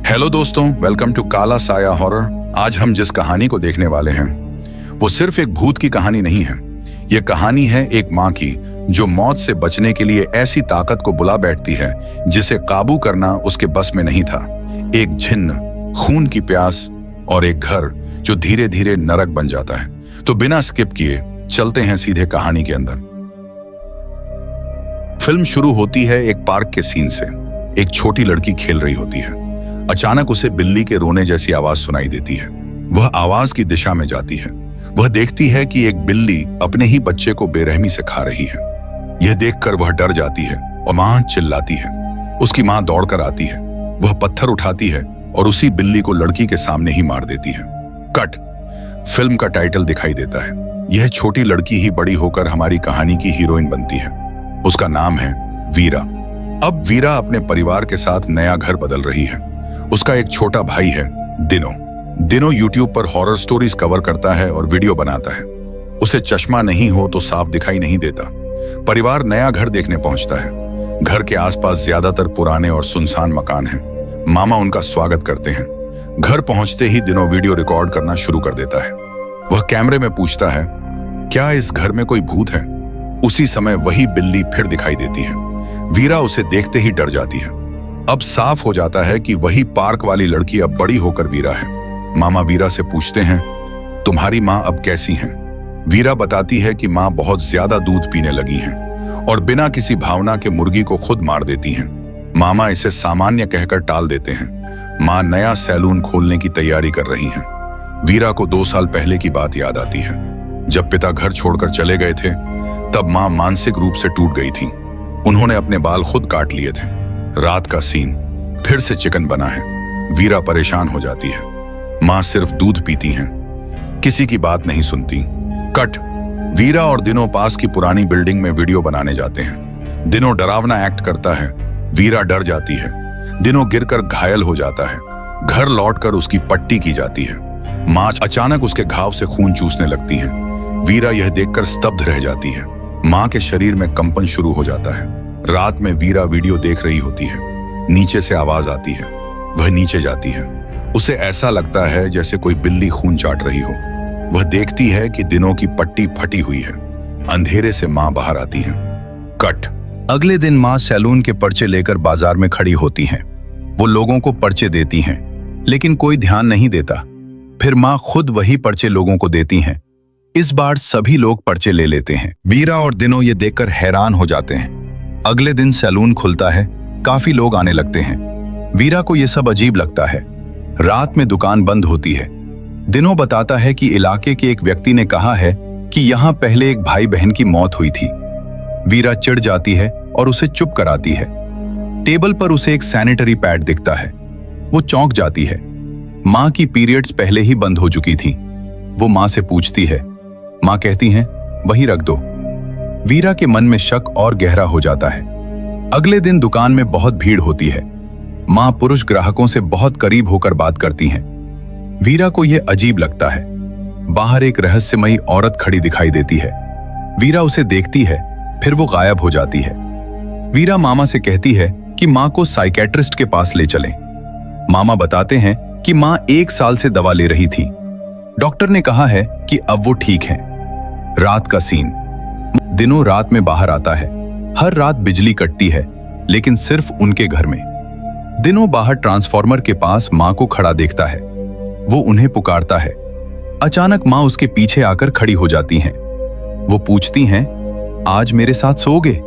Hello दोस्तों, welcome to काला साया हॉरर। आज हम जिस कहानी को देखने वाले हैं वो सिर्फ एक भूत की कहानी नहीं है। ये कहानी है एक माँ की जो मौत से बचने के लिए ऐसी ताकत को बुला बैठती है जिसे काबू करना उसके बस में नहीं था। एक छिन्न, खून की प्यास और एक घर जो धीरे धीरे नरक बन जाता है। तो बिना स्किप किए चलते हैं सीधे कहानी के अंदर। फिल्म शुरू होती है एक पार्क के सीन से। एक छोटी लड़की खेल रही होती है। अचानक उसे बिल्ली के रोने जैसी आवाज सुनाई देती है। वह आवाज की दिशा में जाती है। वह देखती है कि एक बिल्ली अपने ही बच्चे को बेरहमी से खा रही है। यह देखकर वह डर जाती है और मां चिल्लाती है। उसकी मां दौड़कर आती है। वह पत्थर उठाती है और उसी बिल्ली को लड़की के सामने ही मार देती है। कट। फिल्म का टाइटल दिखाई देता है। यह छोटी लड़की ही बड़ी होकर हमारी कहानी की हीरोइन बनती है। उसका नाम है वीरा। अब वीरा अपने परिवार के साथ नया घर बदल रही है। उसका एक छोटा भाई है दिनो यूट्यूब पर हॉरर स्टोरीज कवर करता है और वीडियो बनाता है। उसे चश्मा नहीं हो तो साफ दिखाई नहीं देता। परिवार नया घर देखने पहुंचता है। घर के आसपास ज्यादातर पुराने और सुनसान मकान हैं। मामा उनका स्वागत करते हैं। घर पहुंचते ही दिनो वीडियो रिकॉर्ड करना शुरू कर देता है। वह कैमरे में पूछता है, क्या इस घर में कोई भूत है? उसी समय वही बिल्ली फिर दिखाई देती है। वीरा उसे देखते ही डर जाती है। अब साफ हो जाता है कि वही पार्क वाली लड़की अब बड़ी होकर वीरा है। मामा वीरा से पूछते हैं, तुम्हारी माँ अब कैसी हैं? वीरा बताती है कि माँ बहुत ज्यादा दूध पीने लगी हैं और बिना किसी भावना के मुर्गी को खुद मार देती हैं। मामा इसे सामान्य कहकर टाल देते हैं। माँ नया सैलून खोलने की तैयारी कर रही हैं। वीरा को 2 साल पहले की बात याद आती है। जब पिता घर छोड़कर चले गए थे तब माँ मानसिक रूप से टूट गई थी। उन्होंने अपने बाल खुद काट लिए थे। रात का सीन फिर से चिकन बना है। वीरा परेशान हो जाती है। मां सिर्फ दूध पीती हैं, किसी की बात नहीं सुनती। कट। वीरा और दिनो पास की पुरानी बिल्डिंग में वीडियो बनाने जाते हैं। दिनो डरावना एक्ट करता है। वीरा डर जाती है। दिनो गिरकर घायल हो जाता है। घर लौटकर उसकी पट्टी की जाती है। मां अचानक उसके घाव से खून चूसने लगती है। वीरा यह देखकर स्तब्ध रह जाती है। मां के शरीर में कंपन शुरू हो जाता है। रात में वीरा वीडियो देख रही होती है। नीचे से आवाज आती है। वह नीचे जाती है। उसे ऐसा लगता है जैसे कोई बिल्ली खून चाट रही हो। वह देखती है कि दिनों की पट्टी फटी हुई है। अंधेरे से मां बाहर आती है। कट। अगले दिन मां सैलून के पर्चे लेकर बाजार में खड़ी होती हैं। वो लोगों को पर्चे देती हैं, लेकिन कोई ध्यान नहीं देता। फिर मां खुद वही पर्चे लोगों को देती हैं। इस बार सभी लोग पर्चे ले लेते हैं। वीरा और दिनो ये देखकर हैरान हो जाते हैं। अगले दिन सैलून खुलता है। काफी लोग आने लगते हैं। वीरा को यह सब अजीब लगता है। रात में दुकान बंद होती है। दिनो बताता है कि इलाके के एक व्यक्ति ने कहा है कि यहाँ पहले एक भाई बहन की मौत हुई थी। वीरा चिढ़ जाती है और उसे चुप कराती है। टेबल पर उसे एक सैनिटरी पैड दिखता है। वो चौंक जाती है। माँ की पीरियड्स पहले ही बंद हो चुकी थी। वो माँ से पूछती है। माँ कहती हैं, वहीं रख दो। वीरा के मन में शक और गहरा हो जाता है। अगले दिन दुकान में बहुत भीड़ होती है। मां पुरुष ग्राहकों से बहुत करीब होकर बात करती हैं। वीरा को यह अजीब लगता है। बाहर एक रहस्यमयी औरत खड़ी दिखाई देती है। वीरा उसे देखती है, फिर वो गायब हो जाती है। वीरा मामा से कहती है कि मां को साइकेट्रिस्ट के पास ले चलें। मामा बताते हैं कि मां 1 साल से दवा ले रही थी। डॉक्टर ने कहा है कि अब वो ठीक है। रात का सीन। दिनों रात में बाहर आता है। हर रात बिजली कटती है, लेकिन सिर्फ उनके घर में। दिनों बाहर ट्रांसफार्मर के पास मां को खड़ा देखता है। वो उन्हें पुकारता है। अचानक मां उसके पीछे आकर खड़ी हो जाती हैं। वो पूछती हैं, आज मेरे साथ सोओगे?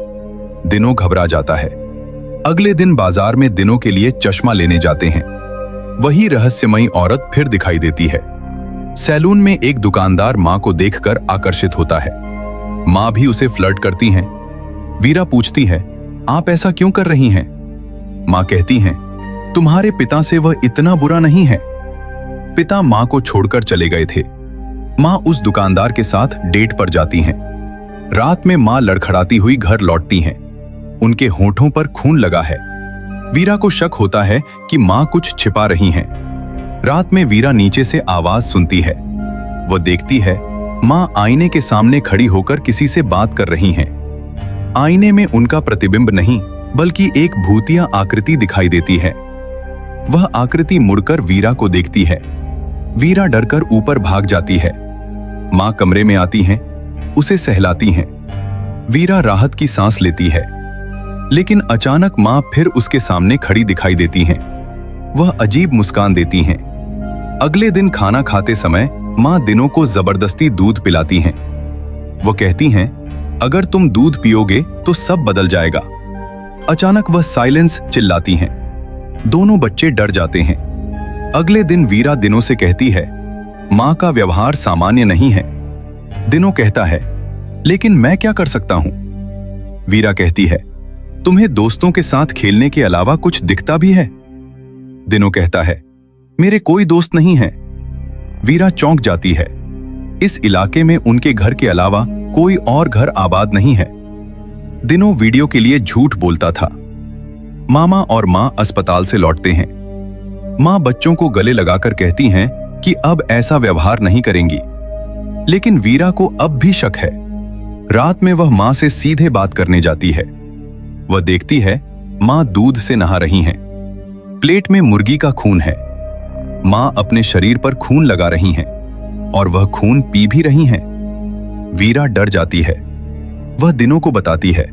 दिनों घबरा जाता है। अगले दिन बाजार में दिनों के लिए चश्मा लेने जाते हैं। वही रहस्यमयी औरत फिर दिखाई देती है। सैलून में एक दुकानदार मां को देखकर आकर्षित होता है। मां भी उसे फ्लर्ट करती हैं। वीरा पूछती है, आप ऐसा क्यों कर रही हैं? मां कहती हैं, तुम्हारे पिता से वह इतना बुरा नहीं है। पिता मां को छोड़कर चले गए थे। मां उस दुकानदार के साथ डेट पर जाती हैं। रात में मां लड़खड़ाती हुई घर लौटती हैं। उनके होठों पर खून लगा है। वीरा को शक होता है कि मां कुछ छिपा रही हैं। रात में वीरा नीचे से आवाज सुनती है। वह देखती है मां आईने के सामने खड़ी होकर किसी से बात कर रही हैं। आईने में उनका प्रतिबिंब नहीं बल्कि एक भूतिया आकृति दिखाई देती है। वह आकृति मुड़कर वीरा को देखती है। वीरा डरकर ऊपर भाग जाती है। माँ कमरे में आती हैं, उसे सहलाती हैं। वीरा राहत की सांस लेती है, लेकिन अचानक माँ फिर उसके सामने खड़ी दिखाई देती हैं। वह अजीब मुस्कान देती हैं। अगले दिन खाना खाते समय माँ दिनों को जबरदस्ती दूध पिलाती हैं। वो कहती हैं, अगर तुम दूध पियोगे तो सब बदल जाएगा। अचानक वह साइलेंस चिल्लाती हैं। दोनों बच्चे डर जाते हैं। अगले दिन वीरा दिनों से कहती है, माँ का व्यवहार सामान्य नहीं है। दिनों कहता है, लेकिन मैं क्या कर सकता हूं? वीरा कहती है, तुम्हें दोस्तों के साथ खेलने के अलावा कुछ दिखता भी है? दिनों कहता है, मेरे कोई दोस्त नहीं है। वीरा चौंक जाती है। इस इलाके में उनके घर के अलावा कोई और घर आबाद नहीं है। दिनों वीडियो के लिए झूठ बोलता था। मामा और माँ अस्पताल से लौटते हैं। माँ बच्चों को गले लगाकर कहती हैं कि अब ऐसा व्यवहार नहीं करेंगी, लेकिन वीरा को अब भी शक है। रात में वह माँ से सीधे बात करने जाती है। वह देखती है माँ दूध से नहा रही हैं। प्लेट में मुर्गी का खून है। माँ अपने शरीर पर खून लगा रही हैं और वह खून पी भी रही हैं। वीरा डर जाती है। वह दिनों को बताती है।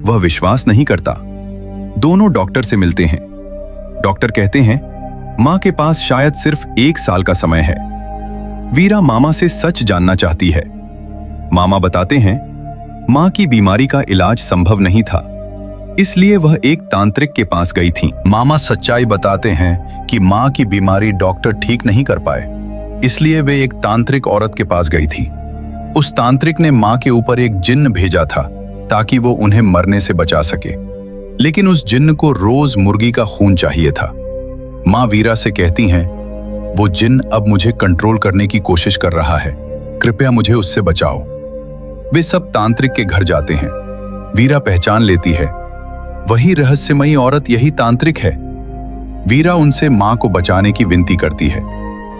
वह विश्वास नहीं करता। दोनों डॉक्टर से मिलते हैं। डॉक्टर कहते हैं, माँ के पास शायद सिर्फ 1 साल का समय है। वीरा मामा से सच जानना चाहती है। मामा बताते हैं, माँ की बीमारी का इलाज संभव नहीं था, इसलिए वह एक तांत्रिक के पास गई थी। मामा सच्चाई बताते हैं कि माँ की बीमारी डॉक्टर ठीक नहीं कर पाए, इसलिए वे एक तांत्रिक औरत के पास गई थी। उस तांत्रिक ने माँ के ऊपर एक जिन्न भेजा था ताकि वो उन्हें मरने से बचा सके, लेकिन उस जिन्न को रोज मुर्गी का खून चाहिए था। माँ वीरा से कहती हैं, वो जिन्न अब मुझे कंट्रोल करने की कोशिश कर रहा है, कृपया मुझे उससे बचाओ। वे सब तांत्रिक के घर जाते हैं। वीरा पहचान लेती है, वही रहस्यमयी औरत यही तांत्रिक है। वीरा उनसे माँ को बचाने की विनती करती है।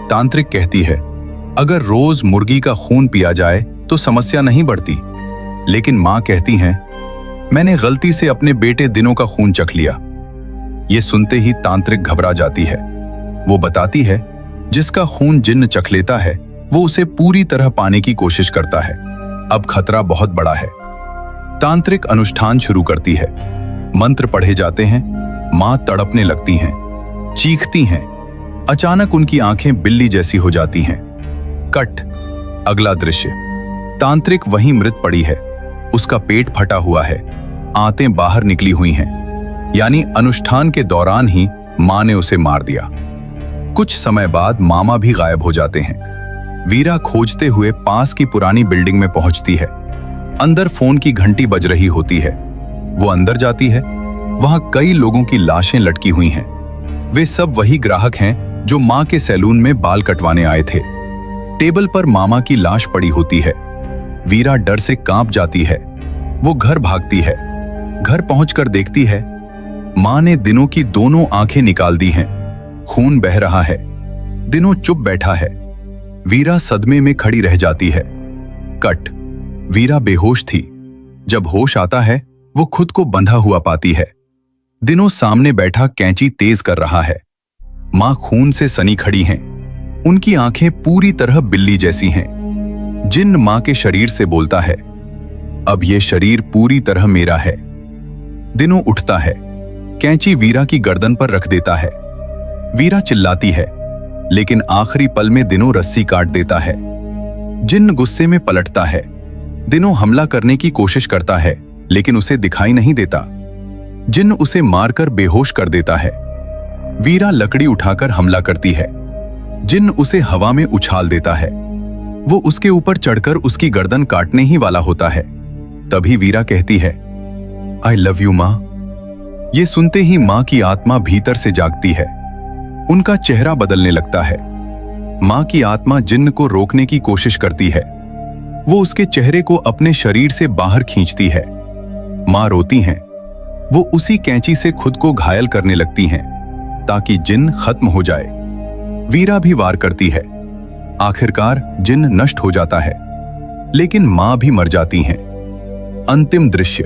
तांत्रिक कहती है, अगर रोज मुर्गी का खून पिया जाए तो समस्या नहीं बढ़ती, लेकिन माँ कहती हैं, मैंने गलती से अपने बेटे दिनों का खून चख लिया। ये सुनते ही तांत्रिक घबरा जाती है। वो बताती है, जिसका खून जिन्न चख लेता है वो उसे पूरी तरह पाने की कोशिश करता है। अब खतरा बहुत बड़ा है। तांत्रिक अनुष्ठान शुरू करती है। मंत्र पढ़े जाते हैं। माँ तड़पने लगती हैं, चीखती हैं। अचानक उनकी आंखें बिल्ली जैसी हो जाती हैं। कट। अगला दृश्य, तांत्रिक वहीं मृत पड़ी है। उसका पेट फटा हुआ है, आंतें बाहर निकली हुई हैं, यानी अनुष्ठान के दौरान ही माँ ने उसे मार दिया। कुछ समय बाद मामा भी गायब हो जाते हैं। वीरा खोजते हुए पास की पुरानी बिल्डिंग में पहुंचती है। अंदर फोन की घंटी बज रही होती है। वो अंदर जाती है। वहां कई लोगों की लाशें लटकी हुई हैं। वे सब वही ग्राहक हैं जो माँ के सैलून में बाल कटवाने आए थे। टेबल पर मामा की लाश पड़ी होती है। वीरा डर से कांप जाती है। वो घर भागती है। घर पहुंचकर देखती है, माँ ने दिनों की दोनों आंखें निकाल दी हैं। खून बह रहा है। दिनों चुप बैठा है। वीरा सदमे में खड़ी रह जाती है। कट। वीरा बेहोश थी। जब होश आता है वो खुद को बंधा हुआ पाती है। दिनों सामने बैठा कैंची तेज कर रहा है। माँ खून से सनी खड़ी हैं। उनकी आंखें पूरी तरह बिल्ली जैसी हैं। जिन्न माँ के शरीर से बोलता है, अब ये शरीर पूरी तरह मेरा है। दिनों उठता है। कैंची वीरा की गर्दन पर रख देता है। वीरा चिल्लाती है, लेकिन आखिरी पल में दिनों रस्सी काट देता है। जिन्न गुस्से में पलटता है। दिनों हमला करने की कोशिश करता है, लेकिन उसे दिखाई नहीं देता। जिन्न उसे मारकर बेहोश कर देता है। वीरा लकड़ी उठाकर हमला करती है। जिन्न उसे हवा में उछाल देता है। वो उसके ऊपर चढ़कर उसकी गर्दन काटने ही वाला होता है। तभी वीरा कहती है, आई लव यू माँ। ये सुनते ही माँ की आत्मा भीतर से जागती है। उनका चेहरा बदलने लगता है। माँ की आत्मा जिन्न को रोकने की कोशिश करती है। वो उसके चेहरे को अपने शरीर से बाहर खींचती है। माँ रोती हैं। वो उसी कैंची से खुद को घायल करने लगती हैं ताकि जिन्न खत्म हो जाए। वीरा भी वार करती है। आखिरकार जिन्न नष्ट हो जाता है, लेकिन माँ भी मर जाती हैं। अंतिम दृश्य,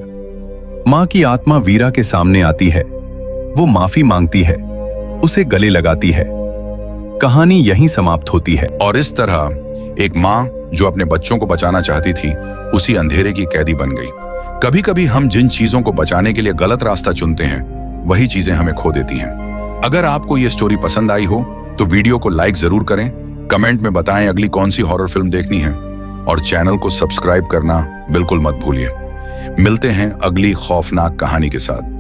माँ की आत्मा वीरा के सामने आती है। वो माफी मांगती है। उसे गले लगाती है। कहानी यहीं समाप्त होती है। और इस तरह एक माँ जो अपने बच्चों को बचाना चाहती थी उसी अंधेरे की कैदी बन गई। कभी कभी हम जिन चीजों को बचाने के लिए गलत रास्ता चुनते हैं वही चीजें हमें खो देती हैं। अगर आपको ये स्टोरी पसंद आई हो तो वीडियो को लाइक जरूर करें, कमेंट में बताएं अगली कौन सी हॉरर फिल्म देखनी है और चैनल को सब्सक्राइब करना बिल्कुल मत भूलिए। मिलते हैं अगली खौफनाक कहानी के साथ।